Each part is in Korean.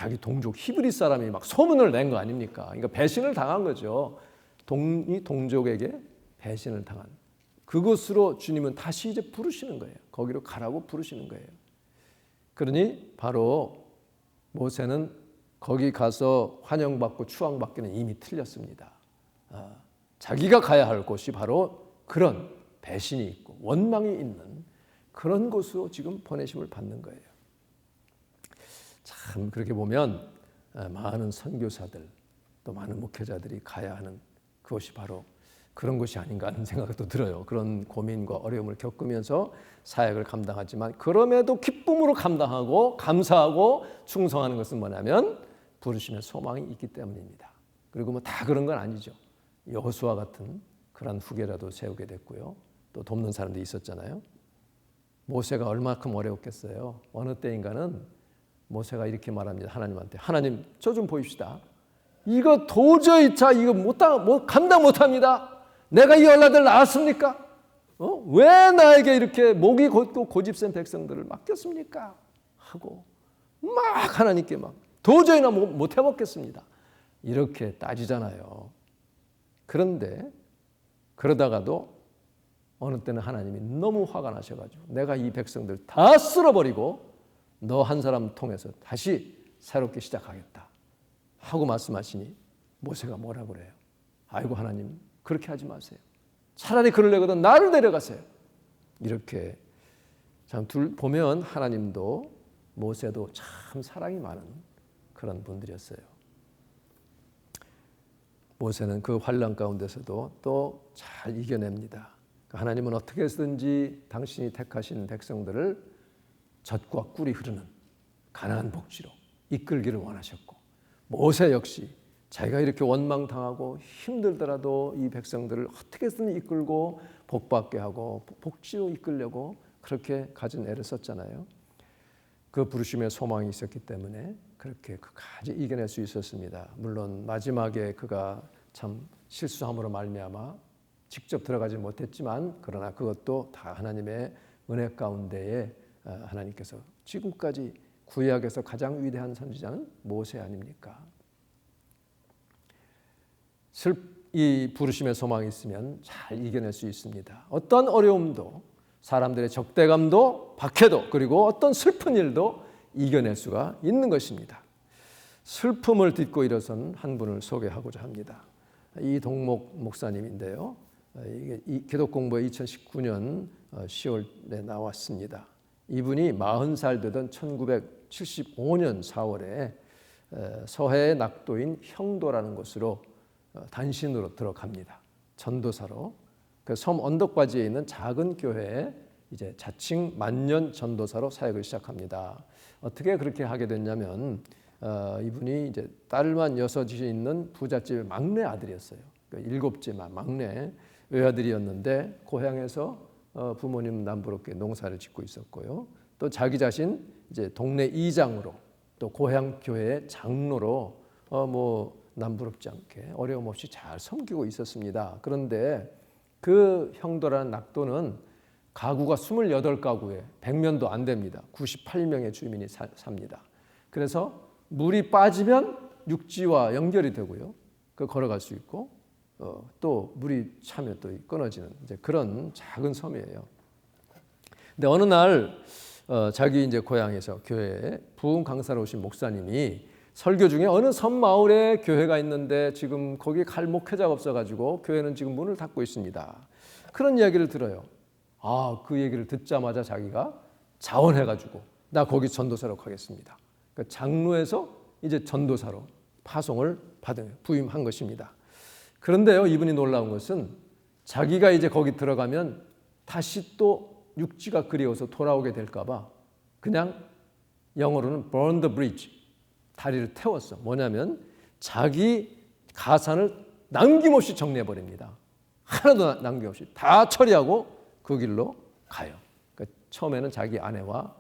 자기 동족 히브리 사람이 막 소문을 낸 거 아닙니까? 그러니까 배신을 당한 거죠. 이 동족에게 배신을 당한 그곳으로 주님은 다시 이제 부르시는 거예요. 거기로 가라고 부르시는 거예요. 그러니 바로 모세는 거기 가서 환영받고 추앙받기는 이미 틀렸습니다. 자기가 가야 할 곳이 바로 그런 배신이 있고 원망이 있는 그런 곳으로 지금 보내심을 받는 거예요. 참 그렇게 보면 많은 선교사들 또 많은 목회자들이 가야 하는 그것이 바로 그런 것이 아닌가 하는 생각도 들어요. 그런 고민과 어려움을 겪으면서 사역을 감당하지만 그럼에도 기쁨으로 감당하고 감사하고 충성하는 것은 뭐냐면 부르심의 소망이 있기 때문입니다. 그리고 뭐 다 그런 건 아니죠. 여호수아 같은 그런 후계자도 세우게 됐고요. 또 돕는 사람들이 있었잖아요. 모세가 얼마큼 어려웠겠어요. 어느 때인가는 모세가 이렇게 말합니다. 하나님한테. 하나님, 저 좀 보입시다. 이거 도저히 이거 감당 못합니다. 내가 이 연락을 낳았습니까? 왜 나에게 이렇게 목이 곧고 고집센 백성들을 맡겼습니까? 하고 막 하나님께 막 도저히나 못 해먹겠습니다. 이렇게 따지잖아요. 그런데 그러다가도 어느 때는 하나님이 너무 화가 나셔가지고 내가 이 백성들 다 쓸어버리고 너 한 사람 통해서 다시 새롭게 시작하겠다 하고 말씀하시니 모세가 뭐라 그래요? 아이고 하나님 그렇게 하지 마세요. 차라리 그러려거든 나를 데려가세요. 이렇게 참 보면 하나님도 모세도 참 사랑이 많은 그런 분들이었어요. 모세는 그 환난 가운데서도 또 잘 이겨냅니다. 하나님은 어떻게 해서든지 당신이 택하신 백성들을 젖과 꿀이 흐르는 가나안 복지로 이끌기를 원하셨고 모세 역시 자기가 이렇게 원망당하고 힘들더라도 이 백성들을 어떻게든 이끌고 복받게 하고 복지로 이끌려고 그렇게 가진 애를 썼잖아요. 그 부르심의 소망이 있었기 때문에 그렇게 끝까지 이겨낼 수 있었습니다. 물론 마지막에 그가 참 실수함으로 말미암아 직접 들어가지 못했지만 그러나 그것도 다 하나님의 은혜 가운데에 하나님께서 지금까지 구약에서 가장 위대한 선지자는 모세 아닙니까? 이 부르심의 소망이 있으면 잘 이겨낼 수 있습니다. 어떤 어려움도 사람들의 적대감도 박해도 그리고 어떤 슬픈 일도 이겨낼 수가 있는 것입니다. 슬픔을 딛고 일어선 한 분을 소개하고자 합니다. 이동목 목사님인데요. 이 기독공부에 2019년 10월에 나왔습니다. 이분이 40살 되던 1975년 4월에 서해의 낙도인 형도라는 곳으로 단신으로 들어갑니다. 전도사로 그 섬 언덕바지에 있는 작은 교회에 이제 자칭 만년 전도사로 사역을 시작합니다. 어떻게 그렇게 하게 됐냐면 이분이 이제 딸만 6이 있는 부잣집의 막내 아들이었어요. 그러니까 7째 막내 외아들이었는데 고향에서 부모님 남부럽게 농사를 짓고 있었고요. 또 자기 자신 이제 동네 이장으로 또 고향 교회의 장로로 남부럽지 않게 어려움 없이 잘 섬기고 있었습니다. 그런데 그 형도라는 낙도는 가구가 28가구에 100면도 안 됩니다. 98명의 주민이 삽니다. 그래서 물이 빠지면 육지와 연결이 되고요. 걸어갈 수 있고 또 물이 차면 또 끊어지는 이제 그런 작은 섬이에요. 근데 어느 날 자기 이제 고향에서 교회에 부흥 강사로 오신 목사님이 설교 중에 어느 섬 마을에 교회가 있는데 지금 거기 갈 목회자가 없어가지고 교회는 지금 문을 닫고 있습니다. 그런 이야기를 들어요. 그 얘기를 듣자마자 자기가 자원해가지고 나 거기 전도사로 가겠습니다. 그러니까 장로에서 이제 전도사로 파송을 부임한 것입니다. 그런데요, 이분이 놀라운 것은 자기가 이제 거기 들어가면 다시 또 육지가 그리워서 돌아오게 될까봐 그냥 영어로는 burn the bridge, 다리를 태웠어. 뭐냐면 자기 가산을 남김없이 정리해버립니다. 하나도 남김없이 다 처리하고 그 길로 가요. 그러니까 처음에는 자기 아내와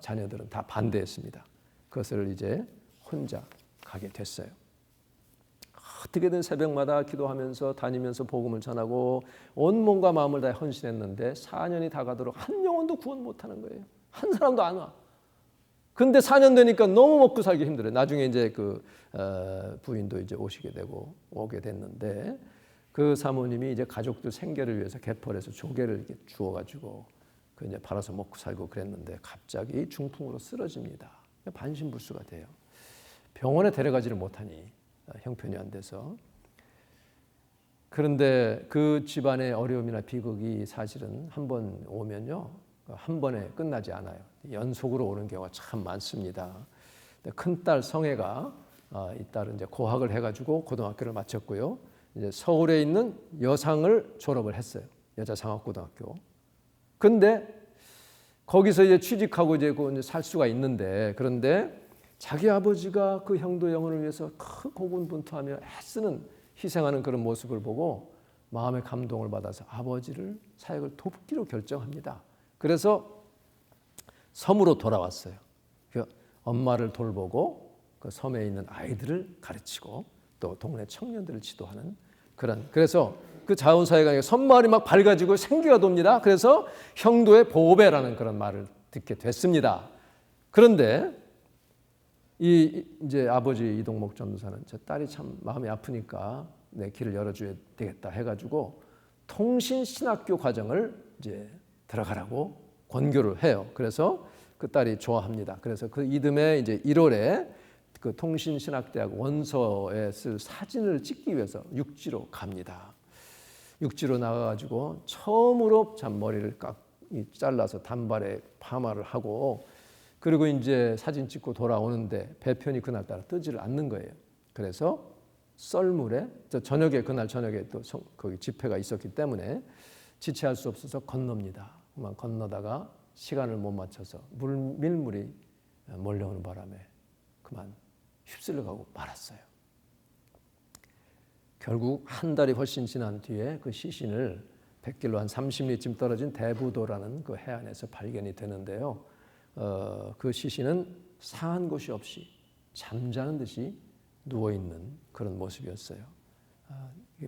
자녀들은 다 반대했습니다. 그것을 이제 혼자 가게 됐어요. 어떻게든 새벽마다 기도하면서 다니면서 복음을 전하고 온 몸과 마음을 다해 헌신했는데 4년이 다 가도록 한 영혼도 구원 못하는 거예요. 한 사람도 안 와. 근데 4년 되니까 너무 먹고 살기 힘들어요. 나중에 이제 그 부인도 이제 오게 됐는데 그 사모님이 이제 가족들 생계를 위해서 갯벌에서 조개를 이렇게 주워가지고 그 이제 팔아서 먹고 살고 그랬는데 갑자기 중풍으로 쓰러집니다. 반신불수가 돼요. 병원에 데려가지를 못하니 형편이 안 돼서. 그런데 그 집안의 어려움이나 비극이 사실은 한 번 오면요, 한 번에 끝나지 않아요. 연속으로 오는 경우가 참 많습니다. 큰딸 성애가 이 딸은 이제 고학을 해가지고 고등학교를 마쳤고요. 이제 서울에 있는 여상을 졸업을 했어요. 여자상학고등학교. 근데 거기서 이제 취직하고 이제 살 수가 있는데, 그런데 자기 아버지가 그 형도 영혼을 위해서 고군분투하며 애쓰는 희생하는 그런 모습을 보고 마음의 감동을 받아서 아버지를 사역을 돕기로 결정합니다. 그래서 섬으로 돌아왔어요. 그 엄마를 돌보고 그 섬에 있는 아이들을 가르치고 또 동네 청년들을 지도하는 그래서 그 자원사회가 섬마을이 막 밝아지고 생기가 돕니다. 그래서 형도의 보배라는 그런 말을 듣게 됐습니다. 그런데 이제 아버지 이동목 전도사는 저 딸이 참 마음이 아프니까 내 길을 열어줘야 되겠다 해가지고 통신신학교 과정을 이제 들어가라고 권고를 해요. 그래서 그 딸이 좋아합니다. 그래서 그 이듬해 이제 1월에 그 통신신학대학 원서에 쓸 사진을 찍기 위해서 육지로 갑니다. 육지로 나가가지고 처음으로 참 머리를 잘라서 단발에 파마를 하고 그리고 이제 사진 찍고 돌아오는데 배편이 그날따라 뜨지를 않는 거예요. 그래서 썰물에 그날 저녁에 또 거기 집회가 있었기 때문에 지체할 수 없어서 건넙니다. 그만 건너다가 시간을 못 맞춰서 밀물이 몰려오는 바람에 그만 휩쓸려가고 말았어요. 결국 한 달이 훨씬 지난 뒤에 그 시신을 100길로 한 30리쯤 떨어진 대부도라는 그 해안에서 발견이 되는데요. 그 시신은 상한 곳이 없이 잠자는 듯이 누워있는 그런 모습이었어요.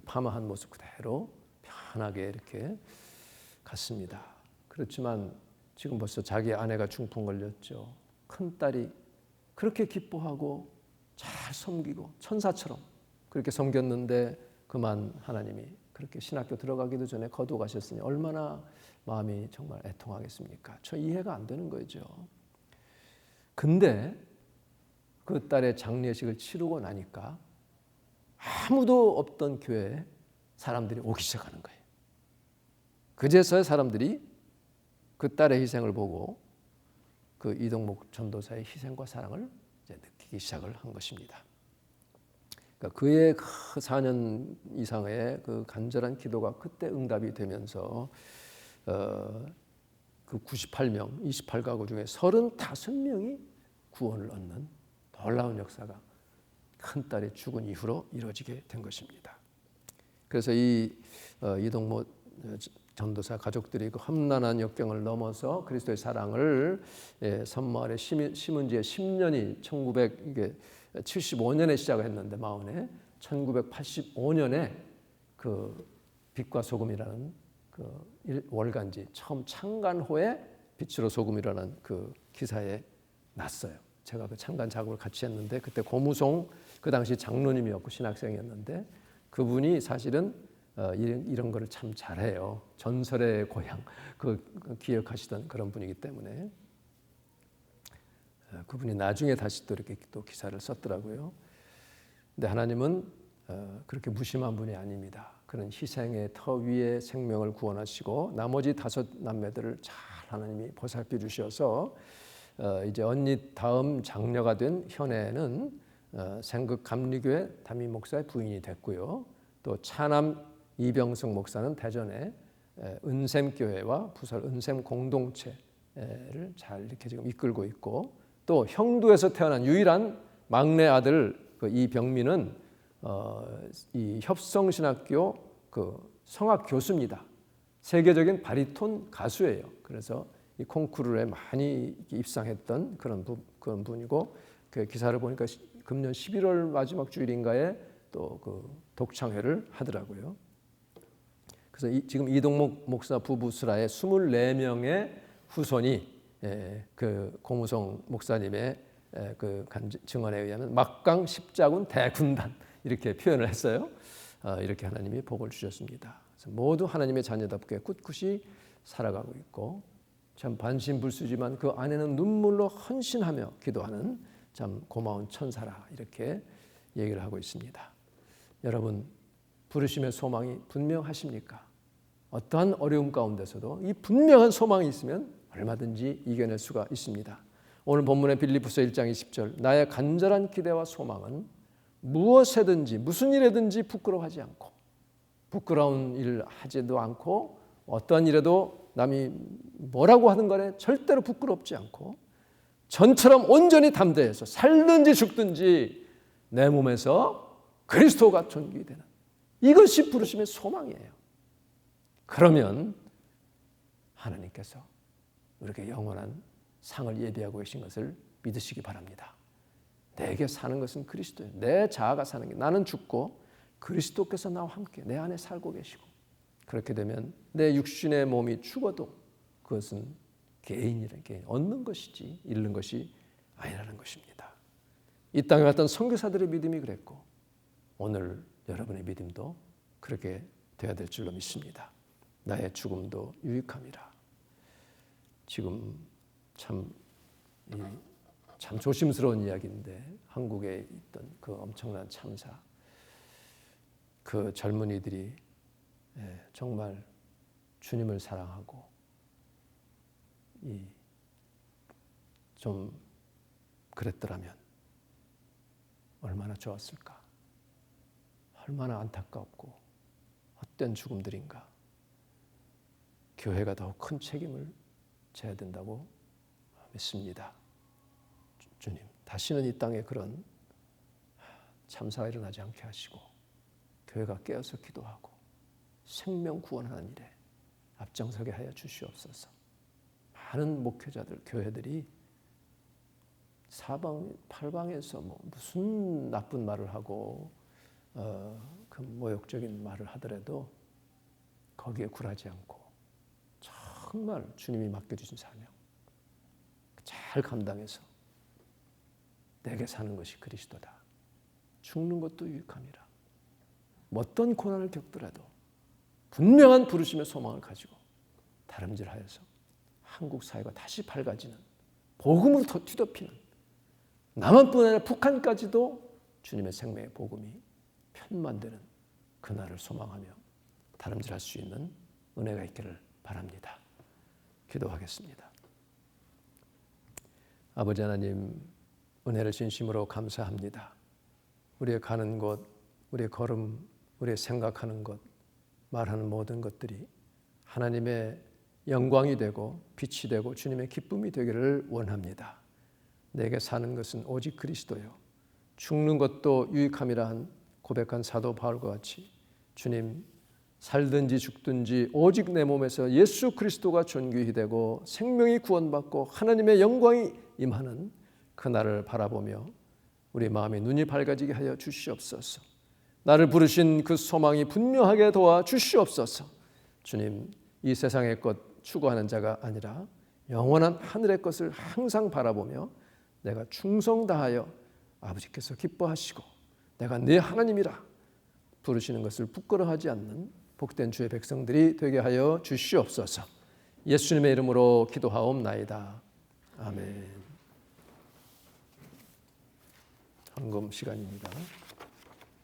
파마한 모습 그대로 편하게 이렇게 갔습니다. 그렇지만 지금 벌써 자기 아내가 중풍 걸렸죠. 큰딸이 그렇게 기뻐하고 잘 섬기고 천사처럼 그렇게 섬겼는데 그만 하나님이 그렇게 신학교 들어가기도 전에 거두가셨으니 얼마나 마음이 정말 애통하겠습니까? 저 이해가 안 되는 거죠. 근데 그 딸의 장례식을 치르고 나니까 아무도 없던 교회에 사람들이 오기 시작하는 거예요. 그제서야 사람들이 그 딸의 희생을 보고 그 이동목 전도사의 희생과 사랑을 이제 느끼기 시작을 한 것입니다. 그러니까 그의 그 4년 이상의 그 간절한 기도가 그때 응답이 되면서 그 98명, 28가구 중에 35명이 구원을 얻는 놀라운 역사가 큰딸이 죽은 이후로 이루어지게 된 것입니다. 그래서 이동목 전도사 가족들이 그 험난한 역경을 넘어서 그리스도의 사랑을 섬마을에 심은 지 10년이 1975년에 시작을 했는데 마흔에 1985년에 그 빛과 소금이라는 그 월간지 처음 창간호에 빛으로 소금이라는 그 기사에 났어요. 제가 그 창간 작업을 같이 했는데 그때 고무송 그 당시 장로님이었고 신학생이었는데 그분이 사실은 이런 거를 참 잘해요. 전설의 고향 기억하시던 그런 분이기 때문에 그분이 나중에 다시 또 이렇게 또 기사를 썼더라고요. 근데 하나님은 그렇게 무심한 분이 아닙니다. 그런 희생의 터 위에 생명을 구원하시고 나머지 5 남매들을 잘 하나님이 보살펴 주셔서 이제 언니 다음 장녀가 된 현애는 생극 감리교회 담임 목사의 부인이 됐고요. 또 차남 이병승 목사는 대전에 은샘교회와 부설 은샘 공동체를 잘 이렇게 지금 이끌고 있고 또 형두에서 태어난 유일한 막내 아들 그 이병민은 이 협성신학교 그 성악 교수입니다. 세계적인 바리톤 가수예요. 그래서 이 콩쿠르에 많이 입상했던 그런 분이고 그 기사를 보니까 금년 11월 마지막 주일인가에 또 그 독창회를 하더라고요. 그래서 지금 이동목 목사 부부 수라의 24명의 후손이 그 고무송 목사님의 그 증언에 의하면 막강 십자군 대군단 이렇게 표현을 했어요. 이렇게 하나님이 복을 주셨습니다. 그래서 모두 하나님의 자녀답게 꿋꿋이 살아가고 있고 참 반신불수지만 그 안에는 눈물로 헌신하며 기도하는 참 고마운 천사라 이렇게 얘기를 하고 있습니다. 여러분 부르심의 소망이 분명하십니까? 어떠한 어려움 가운데서도 이 분명한 소망이 있으면 얼마든지 이겨낼 수가 있습니다. 오늘 본문의 빌립보서 1장 20절 나의 간절한 기대와 소망은 무엇이든지 무슨 일이든지 부끄러워하지 않고 부끄러운 일 하지도 않고 어떠한 일에도 남이 뭐라고 하는 거에 절대로 부끄럽지 않고 전처럼 온전히 담대해서 살든지 죽든지 내 몸에서 그리스도가 존귀되는 이것이 부르심의 소망이에요. 그러면 하나님께서 우리에게 영원한 상을 예비하고 계신 것을 믿으시기 바랍니다. 내게 사는 것은 그리스도예요. 내 자아가 사는 게 나는 죽고 그리스도께서 나와 함께 내 안에 살고 계시고 그렇게 되면 내 육신의 몸이 죽어도 그것은 개인이라는 얻는 것이지 잃는 것이 아니라는 것입니다. 이 땅에 왔던 선교사들의 믿음이 그랬고 오늘 여러분의 믿음도 그렇게 되어야 될 줄로 믿습니다. 나의 죽음도 유익함이라. 지금 참 조심스러운 이야기인데 한국에 있던 그 엄청난 참사 그 젊은이들이 정말 주님을 사랑하고 좀 그랬더라면 얼마나 좋았을까. 얼마나 안타깝고 헛된 죽음들인가. 교회가 더 큰 책임을 져야 된다고 믿습니다. 주님, 다시는 이 땅에 그런 참사가 일어나지 않게 하시고 교회가 깨어서 기도하고 생명 구원하는 일에 앞장서게 하여 주시옵소서. 많은 목회자들, 교회들이 사방팔방에서 무슨 나쁜 말을 하고 그 모욕적인 말을 하더라도 거기에 굴하지 않고 정말 주님이 맡겨주신 사명 잘 감당해서 내게 사는 것이 그리스도다. 죽는 것도 유익함이라. 어떤 고난을 겪더라도 분명한 부르심의 소망을 가지고 다름질하여서 한국 사회가 다시 밝아지는 복음으로 더 뒤덮이는 남한뿐 아니라 북한까지도 주님의 생명의 복음이 편만되는 그날을 소망하며 다름질할 수 있는 은혜가 있기를 바랍니다. 기도하겠습니다. 아버지 하나님, 은혜를 진심으로 감사합니다. 우리의 가는 곳, 우리의 걸음, 우리의 생각하는 것, 말하는 모든 것들이 하나님의 영광이 되고 빛이 되고 주님의 기쁨이 되기를 원합니다. 내게 사는 것은 오직 그리스도요. 죽는 것도 유익함이라 한 고백한 사도 바울과 같이 주님, 살든지 죽든지 오직 내 몸에서 예수 그리스도가 존귀히 되고 생명이 구원받고 하나님의 영광이 임하는 그날을 바라보며 우리 마음의 눈이 밝아지게 하여 주시옵소서. 나를 부르신 그 소망이 분명하게 도와 주시옵소서. 주님, 이 세상의 것 추구하는 자가 아니라 영원한 하늘의 것을 항상 바라보며 내가 충성 다하여 아버지께서 기뻐하시고 내가 네 하나님이라 부르시는 것을 부끄러워하지 않는 복된 주의 백성들이 되게 하여 주시옵소서. 예수님의 이름으로 기도하옵나이다. 아멘. 헌금 시간입니다.